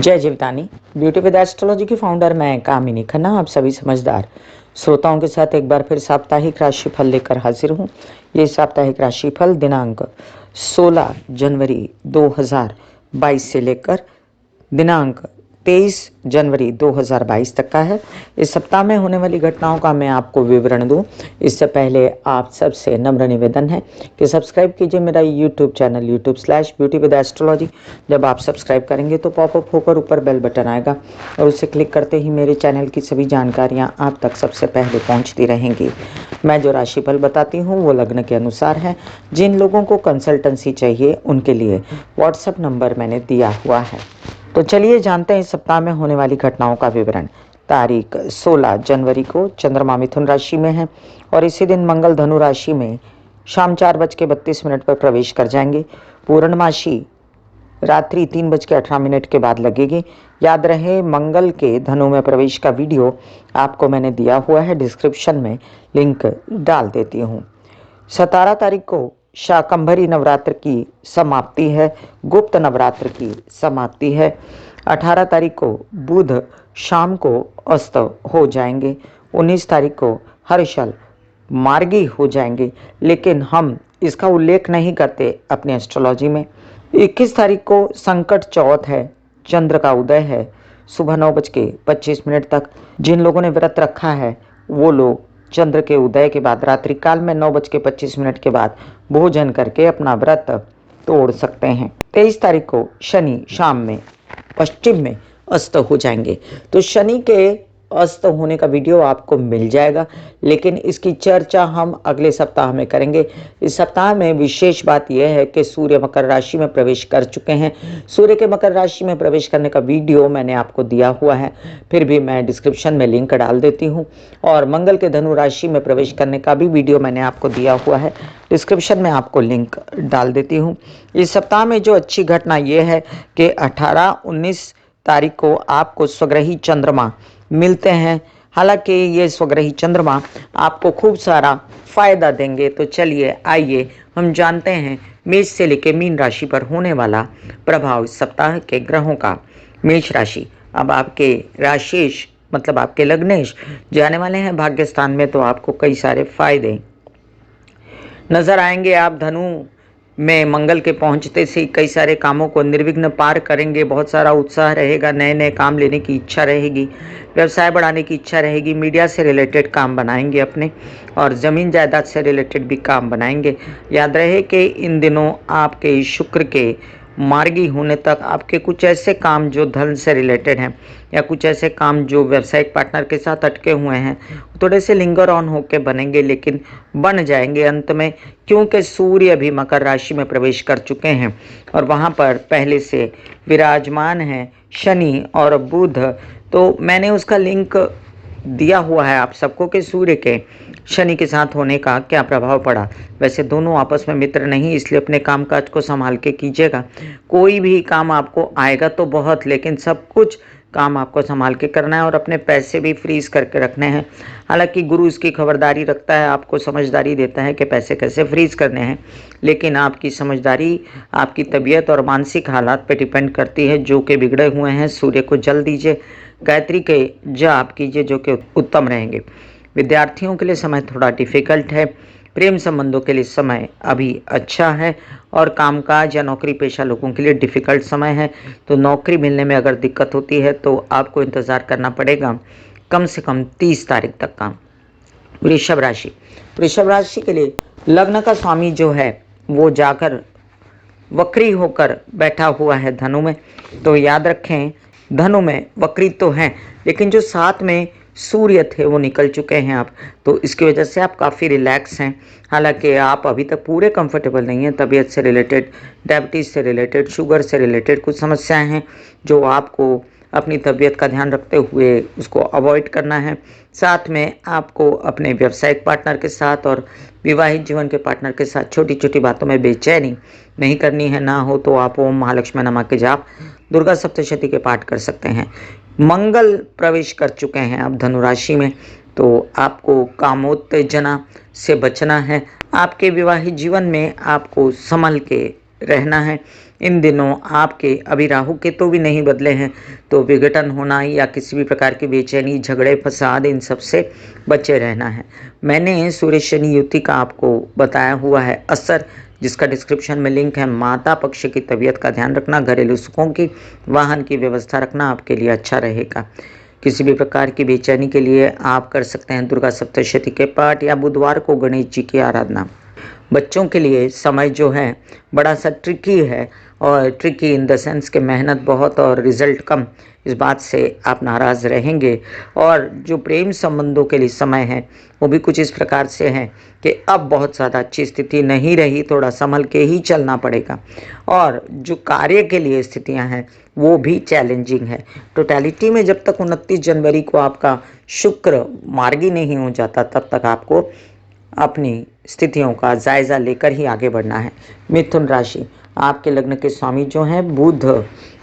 जय Jivdani. Beauty with astrology की founder मैं कामिनी खन्ना आप सभी समझदार श्रोताओं के साथ एक बार फिर साप्ताहिक राशिफल लेकर हाजिर हूँ। ये साप्ताहिक राशिफल दिनांक 16 जनवरी 2022 से लेकर दिनांक 23 जनवरी 2022 तक का है। इस सप्ताह में होने वाली घटनाओं का मैं आपको विवरण दूं, इससे पहले आप सबसे नम्र निवेदन है कि सब्सक्राइब कीजिए मेरा यूट्यूब चैनल YouTube/ब्यूटी विद एस्ट्रोलॉजी। जब आप सब्सक्राइब करेंगे तो पॉपअप होकर ऊपर बेल बटन आएगा और उसे क्लिक करते ही मेरे चैनल की सभी जानकारियां आप तक सबसे पहले पहुंचती रहेंगी। मैं जो राशिफल बताती हूँ वो लग्न के अनुसार है। जिन लोगों को कंसल्टेंसी चाहिए उनके लिए व्हाट्सएप नंबर मैंने दिया हुआ है। तो चलिए जानते हैं इस सप्ताह में होने वाली घटनाओं का विवरण। तारीख 16 जनवरी को चंद्रमा मिथुन राशि में है और इसी दिन मंगल धनु राशि में शाम 4:32 पर प्रवेश कर जाएंगे। पूर्णमासी रात्रि 3:18 के बाद लगेगी। याद रहे मंगल के धनु में प्रवेश का वीडियो आपको मैंने दिया हुआ है, डिस्क्रिप्शन में लिंक डाल देती हूँ। 17 तारीख को शाकंभरी नवरात्र की समाप्ति है, गुप्त नवरात्र की समाप्ति है। 18 तारीख को बुध शाम को अस्त हो जाएंगे। 19 तारीख को हर्षल मार्गी हो जाएंगे, लेकिन हम इसका उल्लेख नहीं करते अपने एस्ट्रोलॉजी में। 21 तारीख को संकट चौथ है, चंद्र का उदय है सुबह 9:25 तक। जिन लोगों ने व्रत रखा है वो लोग चंद्र के उदय के बाद रात्रि काल में 9:25 के बाद भोजन करके अपना व्रत तोड़ सकते हैं। 23 तारीख को शनि शाम में पश्चिम में अस्त हो जाएंगे। तो शनि के अस्त होने का वीडियो आपको मिल जाएगा, लेकिन इसकी चर्चा हम अगले सप्ताह में करेंगे। इस सप्ताह में विशेष बात यह है कि सूर्य मकर राशि में प्रवेश कर चुके हैं। सूर्य के मकर राशि में प्रवेश करने का वीडियो मैंने आपको दिया हुआ है, फिर भी मैं डिस्क्रिप्शन में लिंक डाल देती हूँ। और मंगल के धनु राशि में प्रवेश करने का भी वीडियो मैंने आपको दिया हुआ है, डिस्क्रिप्शन में आपको लिंक डाल देती हूँ। इस सप्ताह में जो अच्छी घटना यह है कि 18-19 तारीख को आपको स्वग्रही चंद्रमा मिलते हैं। हालांकि ये स्वग्रही चंद्रमा आपको खूब सारा फायदा देंगे। तो चलिए आइए हम जानते हैं मेष से लेकर मीन राशि पर होने वाला प्रभाव इस सप्ताह के ग्रहों का। मेष राशि, अब आपके राशेश मतलब आपके लग्नेश जाने वाले हैं भाग्य स्थान में, तो आपको कई सारे फायदे नजर आएंगे। आप धनु में मंगल के पहुंचते से कई सारे कामों को निर्विघ्न पार करेंगे। बहुत सारा उत्साह रहेगा, नए नए काम लेने की इच्छा रहेगी, व्यवसाय बढ़ाने की इच्छा रहेगी, मीडिया से रिलेटेड काम बनाएंगे अपने, और ज़मीन जायदाद से रिलेटेड भी काम बनाएंगे। याद रहे कि इन दिनों आपके शुक्र के मार्गी होने तक आपके कुछ ऐसे काम जो धन से रिलेटेड हैं या कुछ ऐसे काम जो व्यावसायिक पार्टनर के साथ अटके हुए हैं थोड़े से लिंगर ऑन होके बनेंगे, लेकिन बन जाएंगे अंत में, क्योंकि सूर्य भी मकर राशि में प्रवेश कर चुके हैं और वहाँ पर पहले से विराजमान हैं शनि और बुध। तो मैंने उसका लिंक दिया हुआ है आप सबको कि सूर्य के शनि के साथ होने का क्या प्रभाव पड़ा। वैसे दोनों आपस में मित्र नहीं, इसलिए अपने कामकाज को संभाल के कीजिएगा। कोई भी काम आपको आएगा तो बहुत, लेकिन सब कुछ काम आपको संभाल के करना है और अपने पैसे भी फ्रीज करके रखने हैं। हालांकि गुरु इसकी खबरदारी रखता है, आपको समझदारी देता है कि पैसे कैसे फ्रीज करने हैं, लेकिन आपकी समझदारी आपकी तबीयत और मानसिक हालात पे डिपेंड करती है। जो कि बिगड़े हुए हैं सूर्य को जल दीजिए, गायत्री के जाप कीजिए जो कि उत्तम रहेंगे। विद्यार्थियों के लिए समय थोड़ा डिफिकल्ट है, प्रेम संबंधों के लिए समय अभी अच्छा है, और कामकाज या नौकरी पेशा लोगों के लिए डिफिकल्ट समय है। तो नौकरी मिलने में अगर दिक्कत होती है तो आपको इंतज़ार करना पड़ेगा कम से कम 30 तारीख तक का। वृषभ राशि, वृषभ राशि के लिए लग्न का स्वामी जो है वो जाकर वक्री होकर बैठा हुआ है धनु में। तो याद रखें धनु में वक्री तो हैं, लेकिन जो साथ में सूर्य थे वो निकल चुके हैं आप, तो इसकी वजह से आप काफ़ी रिलैक्स हैं। हालांकि आप अभी तक पूरे कंफर्टेबल नहीं हैं। तबीयत से रिलेटेड, डायबिटीज़ से रिलेटेड, शुगर से रिलेटेड कुछ समस्याएं हैं जो आपको अपनी तबीयत का ध्यान रखते हुए उसको अवॉइड करना है। साथ में आपको अपने व्यावसायिक पार्टनर के साथ और विवाहित जीवन के पार्टनर के साथ छोटी छोटी बातों में बेचैनी नहीं करनी है। ना हो तो आप ओम महालक्ष्मी नमा के जाप, दुर्गा सप्तशती के पाठ कर सकते हैं। मंगल प्रवेश कर चुके हैं अब धनु राशि में, तो आपको कामोत्तेजना से बचना है। आपके विवाहित जीवन में आपको संभल के रहना है। इन दिनों आपके अभी राहु केतु भी नहीं बदले हैं, तो विघटन होना या किसी भी प्रकार की बेचैनी, झगड़े, फसाद, इन सब से बचे रहना है। मैंने सूर्य शनि युति का आपको बताया हुआ है असर, जिसका डिस्क्रिप्शन में लिंक है। माता पक्ष की तबीयत का ध्यान रखना, घरेलू सुखों की, वाहन की व्यवस्था रखना आपके लिए अच्छा रहेगा। किसी भी प्रकार की बेचैनी के लिए आप कर सकते हैं दुर्गा सप्तशती के पाठ या बुधवार को गणेश जी की आराधना। बच्चों के लिए समय जो है बड़ा सा ट्रिकी है, और ट्रिकी इन द सेंस कि मेहनत बहुत और रिजल्ट कम, इस बात से आप नाराज़ रहेंगे। और जो प्रेम संबंधों के लिए समय है वो भी कुछ इस प्रकार से है कि अब बहुत ज़्यादा अच्छी स्थिति नहीं रही, थोड़ा संभल के ही चलना पड़ेगा। और जो कार्य के लिए स्थितियां हैं वो भी चैलेंजिंग है। टोटलिटी में जब तक 29 जनवरी को आपका शुक्र मार्गी नहीं हो जाता, तब तक आपको अपनी स्थितियों का जायजा लेकर ही आगे बढ़ना है। मिथुन राशि, आपके लग्न के स्वामी जो हैं बुध,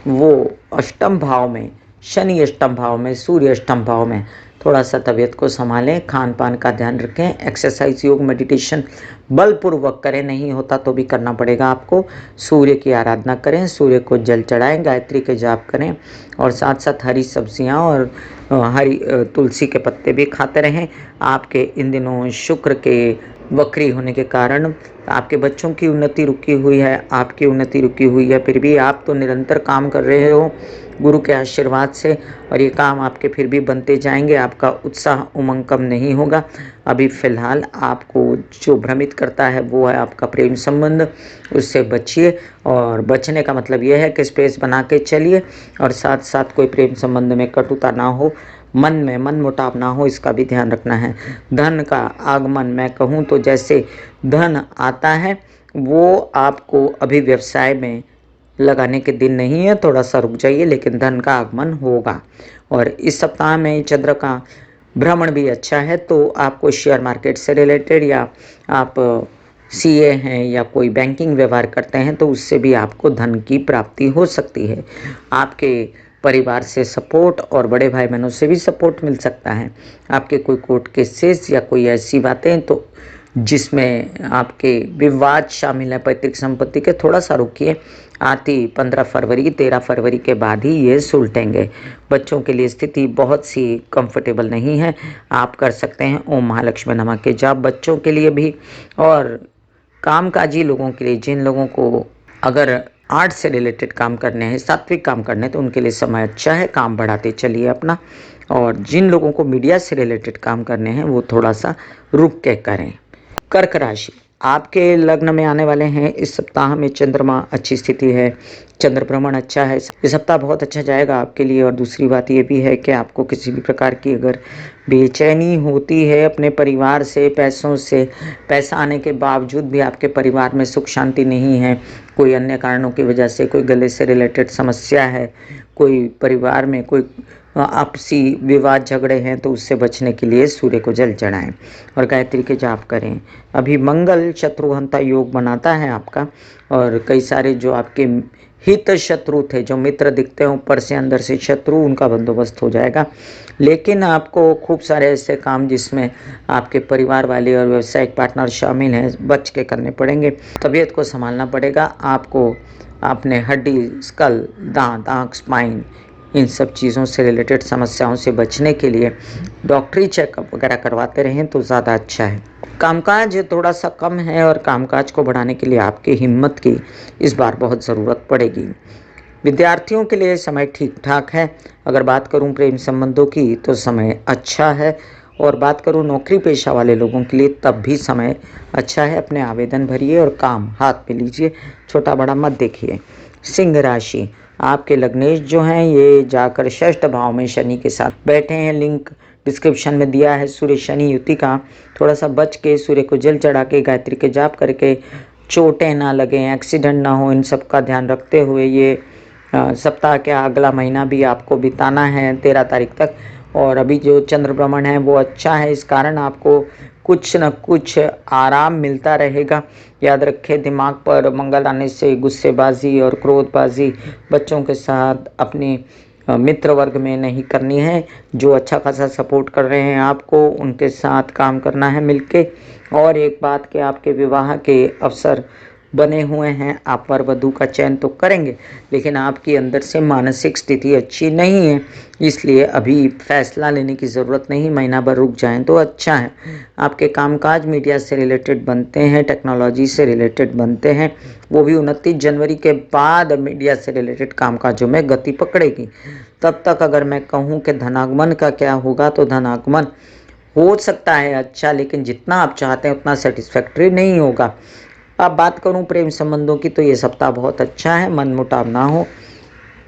वो अष्टम भाव में, शनि अष्टम भाव में, सूर्य अष्टम भाव में। थोड़ा सा तबीयत को संभालें, खान पान का ध्यान रखें, एक्सरसाइज, योग, मेडिटेशन बलपूर्वक करें, नहीं होता तो भी करना पड़ेगा आपको। सूर्य की आराधना करें, सूर्य को जल चढ़ाएं, गायत्री के जाप करें, और साथ साथ हरी सब्जियां और हरी तुलसी के पत्ते भी खाते रहें। आपके इन दिनों शुक्र के वक्री होने के कारण आपके बच्चों की उन्नति रुकी हुई है, आपकी उन्नति रुकी हुई है, फिर भी आप तो निरंतर काम कर रहे हो गुरु के आशीर्वाद से, और ये काम आपके फिर भी बनते जाएंगे। आपका उत्साह, उमंग कम नहीं होगा। अभी फ़िलहाल आपको जो भ्रमित करता है वो है आपका प्रेम संबंध, उससे बचिए। और बचने का मतलब ये है कि स्पेस बना के चलिए, और साथ साथ कोई प्रेम संबंध में कटुता ना हो, मन में मनमुटाव ना हो, इसका भी ध्यान रखना है। धन का आगमन, मैं कहूँ तो जैसे धन आता है वो आपको अभी व्यवसाय में लगाने के दिन नहीं है, थोड़ा सा रुक जाइए, लेकिन धन का आगमन होगा। और इस सप्ताह में चंद्र का भ्रमण भी अच्छा है, तो आपको शेयर मार्केट से रिलेटेड, या आप सीए हैं या कोई बैंकिंग व्यवहार करते हैं, तो उससे भी आपको धन की प्राप्ति हो सकती है। आपके परिवार से सपोर्ट और बड़े भाई बहनों से भी सपोर्ट मिल सकता है। आपके कोई कोर्ट केसेस या कोई ऐसी बातें तो जिसमें आपके विवाद शामिल है पैतृक संपत्ति के, थोड़ा सा रुकिए। आती 15 फरवरी 13 फरवरी के बाद ही ये सुलटेंगे। बच्चों के लिए स्थिति बहुत सी कंफर्टेबल नहीं है। आप कर सकते हैं ओम महालक्ष्मी नमः के जाप बच्चों के लिए भी, और कामकाजी लोगों के लिए, जिन लोगों को अगर आर्ट से रिलेटेड काम करने हैं, सात्विक काम करने हैं, तो उनके लिए समय अच्छा है, काम बढ़ाते चलिए अपना। और जिन लोगों को मीडिया से रिलेटेड काम करने हैं वो थोड़ा सा रुक के करें। कर्क राशि, आपके लग्न में आने वाले हैं इस सप्ताह में चंद्रमा, अच्छी स्थिति है, चंद्र भ्रमण अच्छा है, ये सप्ताह बहुत अच्छा जाएगा आपके लिए। और दूसरी बात ये भी है कि आपको किसी भी प्रकार की अगर बेचैनी होती है अपने परिवार से, पैसों से, पैसा आने के बावजूद भी आपके परिवार में सुख शांति नहीं है, कोई अन्य कारणों की वजह से, कोई गले से रिलेटेड समस्या है, कोई परिवार में कोई आपसी विवाद झगड़े हैं, तो उससे बचने के लिए सूर्य को जल चढ़ाएं और गायत्री के जाप करें। अभी मंगल शत्रुहंता योग बनाता है आपका, और कई सारे जो आपके हित शत्रु थे, जो मित्र दिखते हैं ऊपर से अंदर से शत्रु, उनका बंदोबस्त हो जाएगा। लेकिन आपको खूब सारे ऐसे काम जिसमें आपके परिवार वाले और व्यावसायिक पार्टनर शामिल हैं, बच के करने पड़ेंगे। तबीयत को संभालना पड़ेगा आपको। अपने हड्डी, स्कल, दांत, आँख, स्पाइन, इन सब चीज़ों से रिलेटेड समस्याओं से बचने के लिए डॉक्टरी चेकअप वगैरह करवाते रहें तो ज़्यादा अच्छा है। कामकाज थोड़ा सा कम है, और कामकाज को बढ़ाने के लिए आपकी हिम्मत की इस बार बहुत ज़रूरत पड़ेगी। विद्यार्थियों के लिए समय ठीक ठाक है। अगर बात करूं प्रेम संबंधों की तो समय अच्छा है, और बात करूं नौकरी पेशा वाले लोगों के लिए तब भी समय अच्छा है। अपने आवेदन भरिए और काम हाथ में लीजिए, छोटा बड़ा मत देखिए। सिंह राशि, आपके लग्नेश जो हैं ये जाकर षष्ठ भाव में शनि के साथ बैठे हैं। लिंक डिस्क्रिप्शन में दिया है सूर्य शनि युति का। थोड़ा सा बच के सूर्य को जल चढ़ा के गायत्री के जाप करके, चोटें ना लगें, एक्सीडेंट ना हो, इन सब का ध्यान रखते हुए ये सप्ताह के अगला महीना भी आपको बिताना है 13 तारीख तक। और अभी जो चंद्र भ्रमण है वो अच्छा है, इस कारण आपको कुछ न कुछ आराम मिलता रहेगा। याद रखें, दिमाग पर मंगल आने से गुस्सेबाजी और क्रोधबाजी बच्चों के साथ, अपने मित्र वर्ग में नहीं करनी है। जो अच्छा खासा सपोर्ट कर रहे हैं आपको, उनके साथ काम करना है मिलके। और एक बात कि आपके विवाह के अवसर बने हुए हैं, आप वर वधू का चयन तो करेंगे, लेकिन आपकी अंदर से मानसिक स्थिति अच्छी नहीं है, इसलिए अभी फैसला लेने की ज़रूरत नहीं, महीना भर रुक जाएं तो अच्छा है। आपके कामकाज मीडिया से रिलेटेड बनते हैं, टेक्नोलॉजी से रिलेटेड बनते हैं, वो भी 29 जनवरी के बाद मीडिया से रिलेटेड कामकाजों में गति पकड़ेगी। तब तक अगर मैं कहूँ कि धनागमन का क्या होगा, तो धनागमन हो सकता है अच्छा, लेकिन जितना आप चाहते हैं उतना सेटिस्फैक्ट्री नहीं होगा। अब बात करूं प्रेम संबंधों की, तो ये सप्ताह बहुत अच्छा है, मनमुटाव ना हो,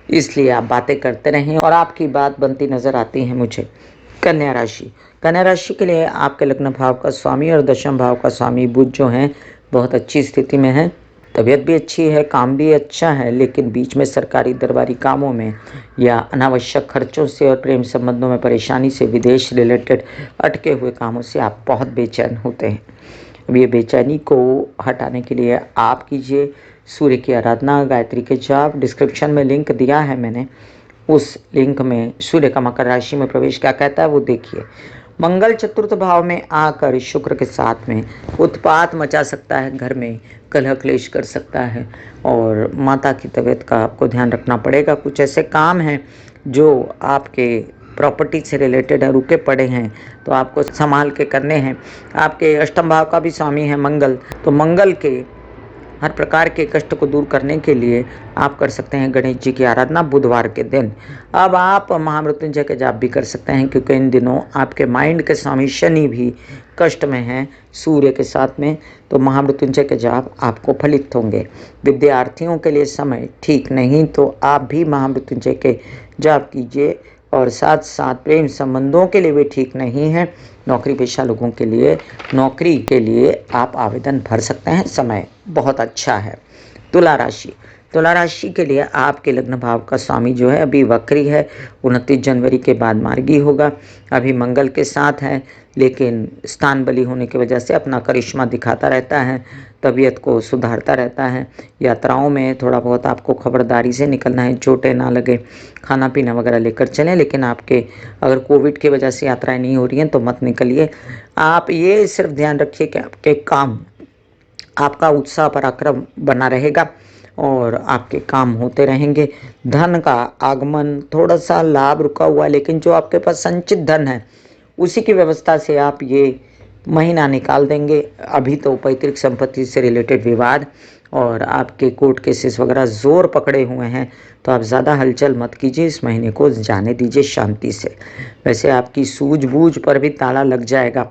इसलिए आप बातें करते रहें और आपकी बात बनती नजर आती है मुझे। कन्या राशि, कन्या राशि के लिए आपके लग्न भाव का स्वामी और दशम भाव का स्वामी बुध जो हैं बहुत अच्छी स्थिति में है। तबीयत भी अच्छी है, काम भी अच्छा है, लेकिन बीच में सरकारी दरबारी कामों में या अनावश्यक खर्चों से और प्रेम संबंधों में परेशानी से, विदेश रिलेटेड अटके हुए कामों से आप बहुत बेचैन होते हैं। अब ये बेचैनी को हटाने के लिए आप कीजिए सूर्य की आराधना, गायत्री के जाप। डिस्क्रिप्शन में लिंक दिया है मैंने, उस लिंक में सूर्य का मकर राशि में प्रवेश क्या कहता है वो देखिए। मंगल चतुर्थ भाव में आकर शुक्र के साथ में उत्पात मचा सकता है, घर में कलह क्लेश कर सकता है और माता की तबीयत का आपको ध्यान रखना पड़ेगा। कुछ ऐसे काम हैं जो आपके प्रॉपर्टी से रिलेटेड है, रुके पड़े हैं, तो आपको संभाल के करने हैं। आपके अष्टम भाव का भी स्वामी है मंगल, तो मंगल के हर प्रकार के कष्ट को दूर करने के लिए आप कर सकते हैं गणेश जी की आराधना बुधवार के दिन। अब आप महामृत्युंजय के जाप भी कर सकते हैं, क्योंकि इन दिनों आपके माइंड के स्वामी शनि भी कष्ट में हैं सूर्य के साथ में, तो महामृत्युंजय के जाप आपको फलित होंगे। विद्यार्थियों के लिए समय ठीक नहीं, तो आप भी महामृत्युंजय के जाप कीजिए। और साथ साथ प्रेम संबंधों के लिए भी ठीक नहीं है। नौकरी पेशा लोगों के लिए, नौकरी के लिए आप आवेदन भर सकते हैं, समय बहुत अच्छा है। तुला राशि, तुला राशि के लिए आपके लग्न भाव का स्वामी जो है अभी वक्री है, 29 जनवरी के बाद मार्गी होगा। अभी मंगल के साथ है, लेकिन स्थान बली होने की वजह से अपना करिश्मा दिखाता रहता है, तबीयत को सुधारता रहता है। यात्राओं में थोड़ा बहुत आपको खबरदारी से निकलना है, चोटें ना लगे, खाना पीना वगैरह लेकर चलें। लेकिन आपके अगर कोविड की वजह से यात्राएं नहीं हो रही हैं तो मत निकलिए। आप ये सिर्फ ध्यान रखिए कि आपके काम, आपका उत्साह पराक्रम बना रहेगा और आपके काम होते रहेंगे। धन का आगमन, थोड़ा सा लाभ रुका हुआ, लेकिन जो आपके पास संचित धन है उसी की व्यवस्था से आप ये महीना निकाल देंगे। अभी तो पैतृक संपत्ति से रिलेटेड विवाद और आपके कोर्ट केसेस वगैरह जोर पकड़े हुए हैं, तो आप ज़्यादा हलचल मत कीजिए, इस महीने को जाने दीजिए शांति से। वैसे आपकी सूझबूझ पर भी ताला लग जाएगा,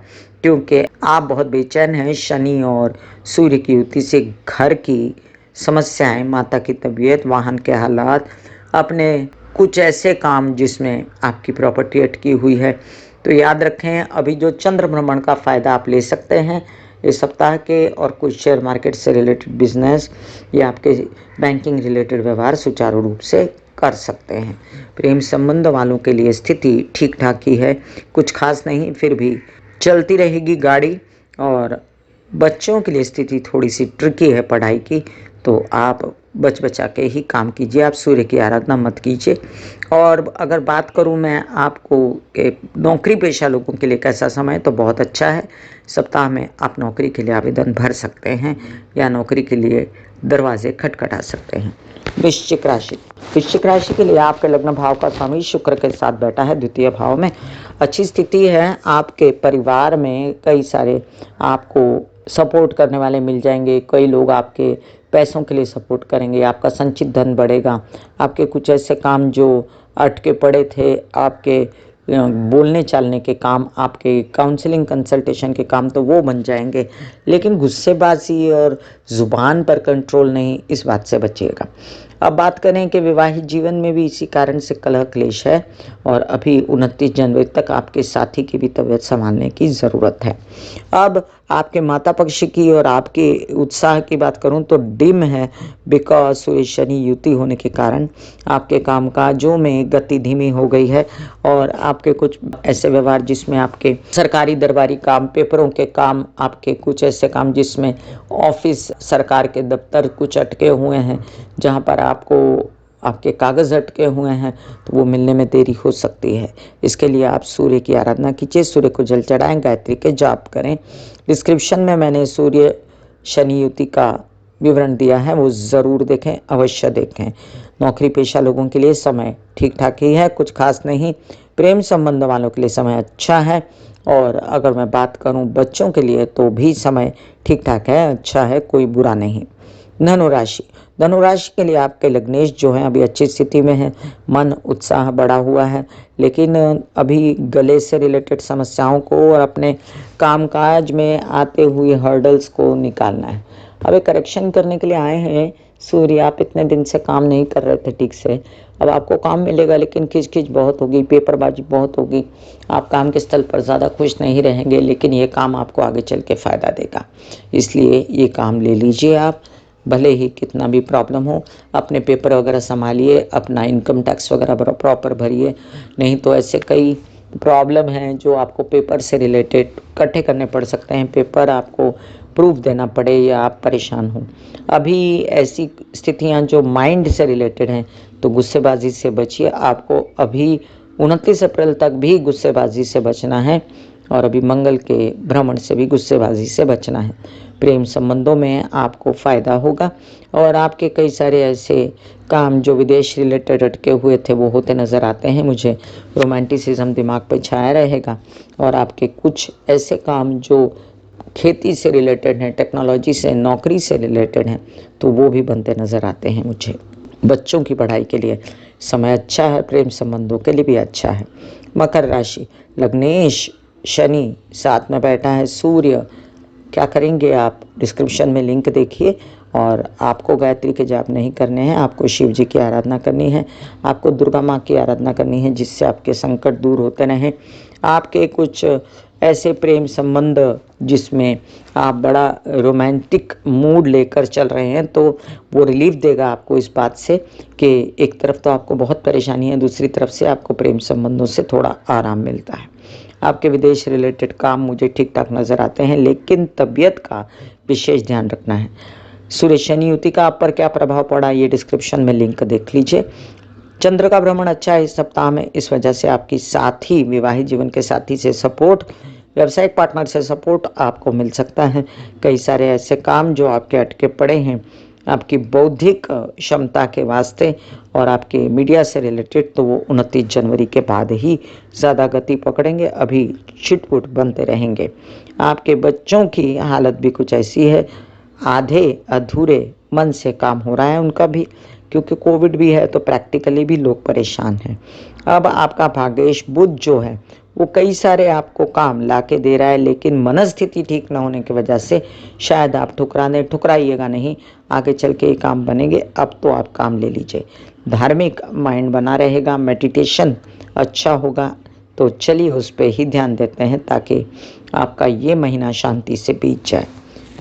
क्योंकि आप बहुत बेचैन हैं। शनि और सूर्य की युति से घर की समस्याएं, माता की तबीयत, वाहन के हालात, अपने कुछ ऐसे काम जिसमें आपकी प्रॉपर्टी अटकी हुई है, तो याद रखें अभी जो चंद्र भ्रमण का फ़ायदा आप ले सकते हैं इस सप्ताह के, और कुछ शेयर मार्केट से रिलेटेड बिजनेस या आपके बैंकिंग रिलेटेड व्यवहार सुचारू रूप से कर सकते हैं। प्रेम संबंध वालों के लिए स्थिति ठीक ठाक ही है, कुछ खास नहीं, फिर भी चलती रहेगी गाड़ी। और बच्चों के लिए स्थिति थोड़ी सी ट्रिकी है पढ़ाई की, तो आप बच बचा के ही काम कीजिए, आप सूर्य की आराधना मत कीजिए। और अगर बात करूं मैं आपको कि नौकरी पेशा लोगों के लिए कैसा समय, तो बहुत अच्छा है। सप्ताह में आप नौकरी के लिए आवेदन भर सकते हैं या नौकरी के लिए दरवाजे खटखटा सकते हैं। वृश्चिक राशि, वृश्चिक राशि के लिए आपके लग्न भाव का स्वामी शुक्र के साथ बैठा है द्वितीय भाव में, अच्छी स्थिति है। आपके परिवार में कई सारे आपको सपोर्ट करने वाले मिल जाएंगे, कई लोग आपके पैसों के लिए सपोर्ट करेंगे, आपका संचित धन बढ़ेगा। आपके कुछ ऐसे काम जो अटके पड़े थे, आपके बोलने चालने के काम, आपके काउंसलिंग कंसल्टेशन के काम, तो वो बन जाएंगे। लेकिन गुस्सेबाजी और ज़ुबान पर कंट्रोल नहीं, इस बात से बचिएगा। अब बात करें कि वैवाहिक जीवन में भी इसी कारण से कलह क्लेश है और अभी 29 जनवरी तक आपके साथी की भी तबीयत संभालने की ज़रूरत है। अब आपके माता पक्ष की और आपके उत्साह की बात करूं तो डिम है, बिकॉज सूर्य शनि युति होने के कारण आपके कामकाजों में गति धीमी हो गई है और आपके कुछ ऐसे व्यवहार जिसमें आपके सरकारी दरबारी काम, पेपरों के काम, आपके कुछ ऐसे काम जिसमें ऑफिस, सरकार के दफ्तर कुछ अटके हुए हैं, जहां पर आपको आपके कागज़ अटके हुए हैं, तो वो मिलने में देरी हो सकती है। इसके लिए आप सूर्य की आराधना कीजिए, सूर्य को जल चढ़ाएं, गायत्री के जाप करें। डिस्क्रिप्शन में मैंने सूर्य शनि युति का विवरण दिया है वो ज़रूर देखें, अवश्य देखें। नौकरी पेशा लोगों के लिए समय ठीक ठाक ही है, कुछ खास नहीं। प्रेम संबंध वालों के लिए समय अच्छा है। और अगर मैं बात करूं बच्चों के लिए तो भी समय ठीक ठाक है, अच्छा है, कोई बुरा नहीं। धनुराशि, धनुराशि के लिए आपके लग्नेश जो हैं अभी अच्छी स्थिति में है, मन उत्साह बढ़ा हुआ है, लेकिन अभी गले से रिलेटेड समस्याओं को और अपने कामकाज में आते हुए हर्डल्स को निकालना है। अब एक करेक्शन करने के लिए आए हैं सूर्य, आप इतने दिन से काम नहीं कर रहे थे ठीक से, अब आपको काम मिलेगा, लेकिन खिचखिच बहुत होगी, पेपरबाजी बहुत होगी, आप काम के स्थल पर ज़्यादा खुश नहीं रहेंगे, लेकिन ये काम आपको आगे चल के फ़ायदा देगा, इसलिए ये काम ले लीजिए आप। भले ही कितना भी प्रॉब्लम हो, अपने पेपर वगैरह संभालिए, अपना इनकम टैक्स वगैरह प्रॉपर भरिए, नहीं तो ऐसे कई प्रॉब्लम हैं जो आपको पेपर से रिलेटेड इकट्ठे करने पड़ सकते हैं, पेपर आपको प्रूफ देना पड़े या आप परेशान हो। अभी ऐसी स्थितियां जो माइंड से रिलेटेड हैं तो गुस्सेबाजी से बचिए, आपको अभी 29 अप्रैल तक भी गुस्सेबाजी से बचना है, और अभी मंगल के भ्रमण से भी गुस्सेबाजी से बचना है। प्रेम संबंधों में आपको फ़ायदा होगा, और आपके कई सारे ऐसे काम जो विदेश रिलेटेड अटके हुए थे वो होते नज़र आते हैं मुझे। रोमांटिसिज्म दिमाग पर छाया रहेगा, और आपके कुछ ऐसे काम जो खेती से रिलेटेड हैं, टेक्नोलॉजी से, नौकरी से रिलेटेड हैं, तो वो भी बनते नज़र आते हैं मुझे। बच्चों की पढ़ाई के लिए समय अच्छा है, प्रेम संबंधों के लिए भी अच्छा है। मकर राशि, लग्नेश शनि साथ में बैठा है, सूर्य, क्या करेंगे आप, डिस्क्रिप्शन में लिंक देखिए। और आपको गायत्री के जाप नहीं करने हैं, आपको शिव जी की आराधना करनी है, आपको दुर्गा माँ की आराधना करनी है, जिससे आपके संकट दूर होते रहें। आपके कुछ ऐसे प्रेम संबंध जिसमें आप बड़ा रोमांटिक मूड लेकर चल रहे हैं, तो वो रिलीफ देगा आपको इस बात से कि एक तरफ तो आपको बहुत परेशानी है, दूसरी तरफ से आपको प्रेम संबंधों से थोड़ा आराम मिलता है। आपके विदेश रिलेटेड काम मुझे ठीक ठाक नज़र आते हैं, लेकिन तबीयत का विशेष ध्यान रखना है। सूर्य शनि युति का आप पर क्या प्रभाव पड़ा, ये डिस्क्रिप्शन में लिंक देख लीजिए। चंद्र का भ्रमण अच्छा है इस सप्ताह में, इस वजह से आपकी साथी, विवाहित जीवन के साथी से सपोर्ट, व्यावसायिक पार्टनर से सपोर्ट आपको मिल सकता है। कई सारे ऐसे काम जो आपके अटके पड़े हैं आपकी बौद्धिक क्षमता के वास्ते और आपके मीडिया से रिलेटेड, तो वो 29 जनवरी के बाद ही ज़्यादा गति पकड़ेंगे, अभी छिटपुट बनते रहेंगे। आपके बच्चों की हालत भी कुछ ऐसी है, आधे अधूरे मन से काम हो रहा है उनका भी, क्योंकि कोविड भी है तो प्रैक्टिकली भी लोग परेशान हैं। अब आपका भाग्येश बुध जो है वो कई सारे आपको काम ला के दे रहा है, लेकिन मनस्थिति ठीक न होने की वजह से शायद आप ठुकराइएगा नहीं, आगे चल के ये काम बनेंगे। अब तो आप काम ले लीजिए, धार्मिक माइंड बना रहेगा, मेडिटेशन अच्छा होगा, तो चलिए उस पर ही ध्यान देते हैं ताकि आपका ये महीना शांति से बीत जाए।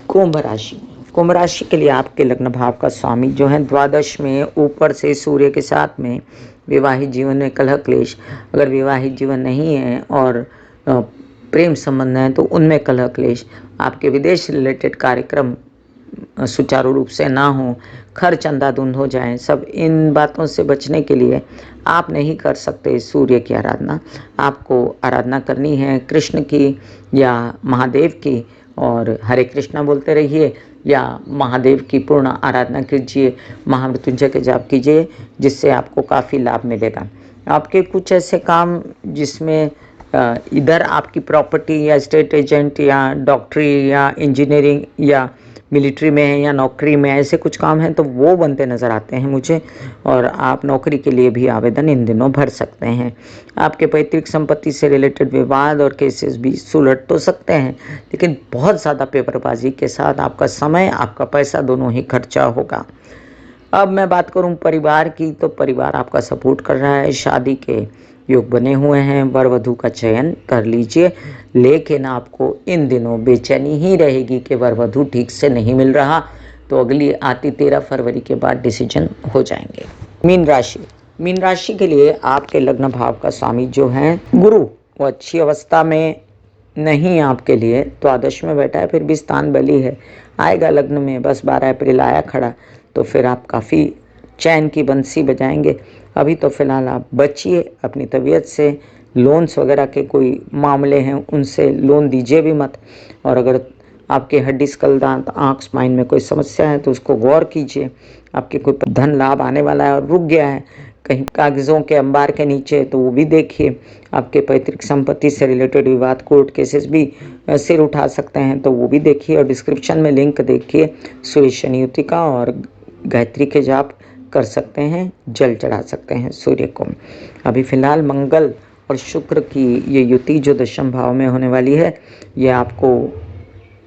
कुंभ राशि, कुंभ राशि के लिए आपके लग्न भाव का स्वामी जो है द्वादश में ऊपर से सूर्य के साथ में, विवाहित जीवन में कलह क्लेश, अगर विवाहित जीवन नहीं है और प्रेम संबंध है तो उनमें कलह क्लेश, आपके विदेश रिलेटेड कार्यक्रम सुचारू रूप से ना हो, खर्च अंधाधुंध हो जाए, सब इन बातों से बचने के लिए आप नहीं कर सकते सूर्य की आराधना। आपको आराधना करनी है कृष्ण की या महादेव की, और हरे कृष्णा बोलते रहिए या महादेव की पूर्ण आराधना कीजिए, महामृत्युंजय के जाप कीजिए, जिससे आपको काफ़ी लाभ मिलेगा। आपके कुछ ऐसे काम जिसमें इधर आपकी प्रॉपर्टी या स्टेट एजेंट या डॉक्टरी या इंजीनियरिंग या मिलिट्री में है या नौकरी में, ऐसे कुछ काम हैं तो वो बनते नज़र आते हैं मुझे, और आप नौकरी के लिए भी आवेदन इन दिनों भर सकते हैं। आपके पैतृक संपत्ति से रिलेटेड विवाद और केसेस भी सुलझ तो सकते हैं, लेकिन बहुत ज़्यादा पेपरबाजी के साथ आपका समय, आपका पैसा दोनों ही खर्चा होगा। अब मैं बात करूं परिवार की, तो परिवार आपका सपोर्ट कर रहा है, शादी के योग बने हुए हैं, वर वधू का चयन कर लीजिए, लेकिन आपको इन दिनों बेचैनी ही रहेगी कि वर वधू ठीक से नहीं मिल रहा, तो अगली आती 13 फरवरी के बाद डिसीजन हो जाएंगे। मीन राशि, मीन राशि के लिए आपके लग्न भाव का स्वामी जो है गुरु, वो अच्छी अवस्था में नहीं आपके लिए, तो द्वादश में बैठा है, फिर भी स्थान बली है, आएगा लग्न में, बस 12 अप्रैल आया खड़ा, तो फिर आप काफ़ी चैन की बंसी बजाएंगे। अभी तो फिलहाल आप बचिए अपनी तबीयत से, लोन्स वगैरह के कोई मामले हैं उनसे लोन दीजिए भी मत, और अगर आपके हड्डी, स्कल, दांत, आँख, स्पाइन में कोई समस्या है तो उसको गौर कीजिए। आपके कोई धन लाभ आने वाला है और रुक गया है कहीं कागज़ों के अंबार के नीचे, तो वो भी देखिए। आपके पैतृक संपत्ति से रिलेटेड विवाद, कोर्ट केसेस भी सिर उठा सकते हैं, तो वो भी देखिए। और डिस्क्रिप्शन में लिंक देखिए सूर्य शनि युति का, और गायत्री के जाप कर सकते हैं, जल चढ़ा सकते हैं सूर्य को। अभी फ़िलहाल मंगल और शुक्र की ये युति जो दशम भाव में होने वाली है, ये आपको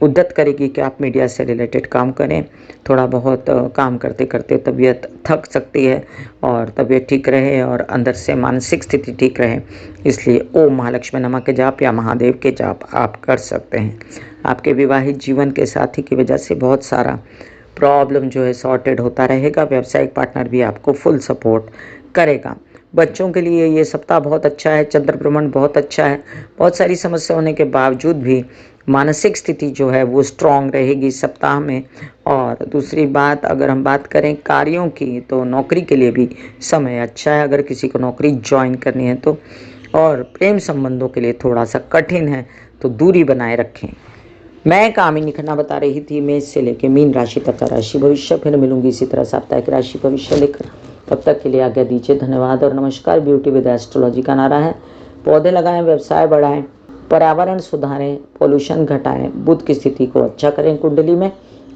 उद्यत करेगी कि आप मीडिया से रिलेटेड काम करें। थोड़ा बहुत काम करते करते तबीयत थक सकती है, और तबीयत ठीक रहे और अंदर से मानसिक स्थिति ठीक रहे, इसलिए ओम महालक्ष्मी नमः के जाप या महादेव के जाप आप कर सकते हैं। आपके विवाहित जीवन के साथी की वजह से बहुत सारा प्रॉब्लम जो है सॉर्टेड होता रहेगा। व्यावसायिक पार्टनर भी आपको फुल सपोर्ट करेगा। बच्चों के लिए ये सप्ताह बहुत अच्छा है, चंद्र भ्रमण बहुत अच्छा है। बहुत सारी समस्या होने के बावजूद भी मानसिक स्थिति जो है वो स्ट्रांग रहेगी सप्ताह में। और दूसरी बात, अगर हम बात करें कार्यों की, तो नौकरी के लिए भी समय अच्छा है, अगर किसी को नौकरी ज्वाइन करनी है तो। और प्रेम संबंधों के लिए थोड़ा सा कठिन है, तो दूरी बनाए रखें। मैं कामिनी खन्ना बता रही थी मेष से लेके मीन राशि तक का राशि भविष्य। फिर मिलूंगी इसी तरह साप्ताहिक राशि भविष्य लेकर। तब तक के लिए आज्ञा दीजिए। धन्यवाद और नमस्कार। ब्यूटी विद एस्ट्रोलॉजी का नारा है, पौधे लगाएं, व्यवसाय बढ़ाएं, पर्यावरण सुधारें, पोल्यूशन घटाएं, बुध की स्थिति को अच्छा करें कुंडली में।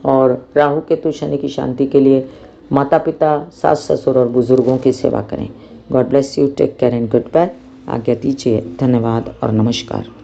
और राहु केतु शनि की शांति के लिए माता पिता, सास ससुर और बुजुर्गों की सेवा करें। God bless you, take care and goodbye. आज्ञा दीजिए। धन्यवाद और नमस्कार।